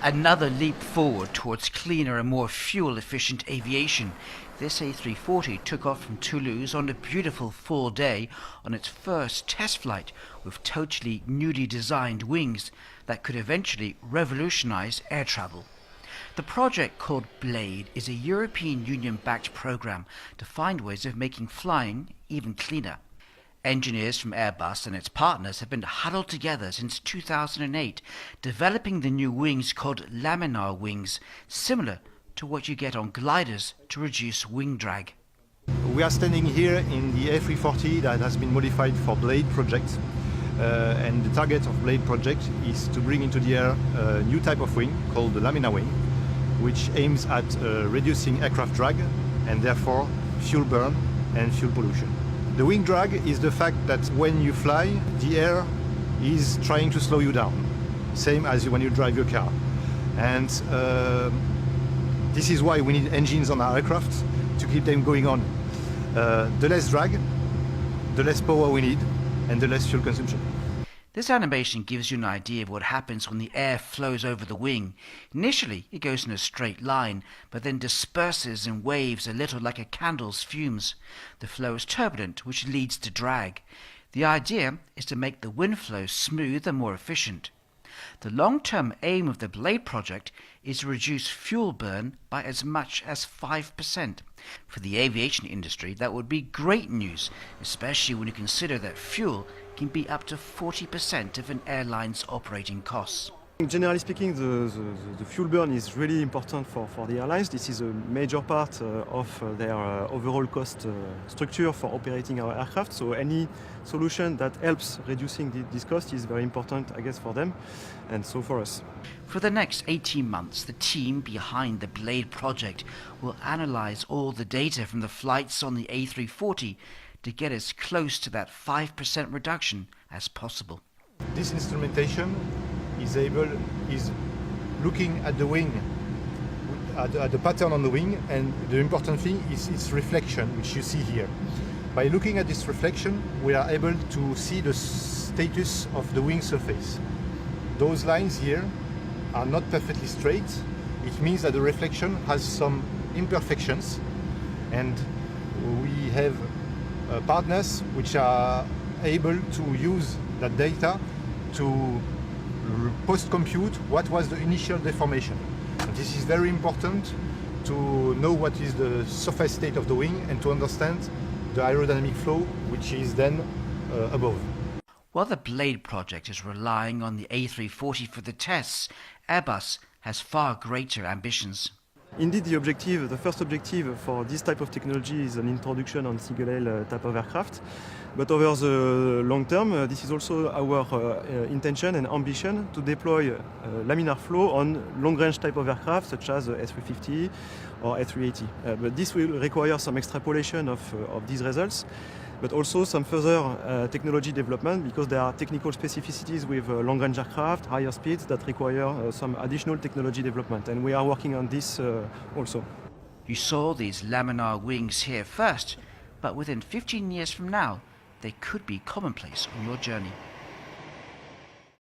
Another leap forward towards cleaner and more fuel-efficient aviation. This A340 took off from Toulouse on a beautiful fall day on its first test flight with totally newly designed wings that could eventually revolutionize air travel. The project, called Blade, is a European Union-backed program to find ways of making flying even cleaner. Engineers from Airbus and its partners have been huddled together since 2008, developing the new wings called laminar wings, similar to what you get on gliders to reduce wing drag. We are standing here in the A340 that has been modified for Blade project. And the target of Blade project is to bring into the air a new type of wing called the laminar wing, which aims at reducing aircraft drag and therefore fuel burn and fuel pollution. The wing drag is the fact that when you fly, the air is trying to slow you down, same as when you drive your car. And this is why we need engines on our aircraft to keep them going on. The less drag, the less power we need, and the less fuel consumption. This animation gives you an idea of what happens when the air flows over the wing. Initially, it goes in a straight line, but then disperses in waves a little like a candle's fumes. The flow is turbulent, which leads to drag. The idea is to make the wind flow smooth and more efficient. The long-term aim of the Blade project is to reduce fuel burn by as much as 5%. For the aviation industry, that would be great news, especially when you consider that fuel can be up to 40% of an airline's operating costs. Generally speaking, the fuel burn is really important for the airlines. This is a major part of their overall cost structure for operating our aircraft. So any solution that helps reducing this cost is very important, I guess, for them and so for us. For the next 18 months, the team behind the Blade project will analyze all the data from the flights on the A340 to get as close to that 5% reduction as possible. This instrumentation is looking at the wing, at the pattern on the wing, and the important thing is its reflection, which you see here. By looking at this reflection, we are able to see the status of the wing surface. Those lines here are not perfectly straight. It means that the reflection has some imperfections, and we have partners which are able to use that data to post-compute what was the initial deformation. And this is very important to know what is the surface state of the wing and to understand the aerodynamic flow, which is then above. While the Blade project is relying on the A340 for the tests, Airbus has far greater ambitions. Indeed, the first objective for this type of technology is an introduction on single-aisle type of aircraft. But over the long term, this is also our intention and ambition to deploy laminar flow on long-range type of aircraft, such as A350 or A380. But this will require some extrapolation of these results, but also some further technology development, because there are technical specificities with long-range aircraft, higher speeds, that require some additional technology development. And we are working on this also. You saw these laminar wings here first, but within 15 years from now, they could be commonplace on your journey.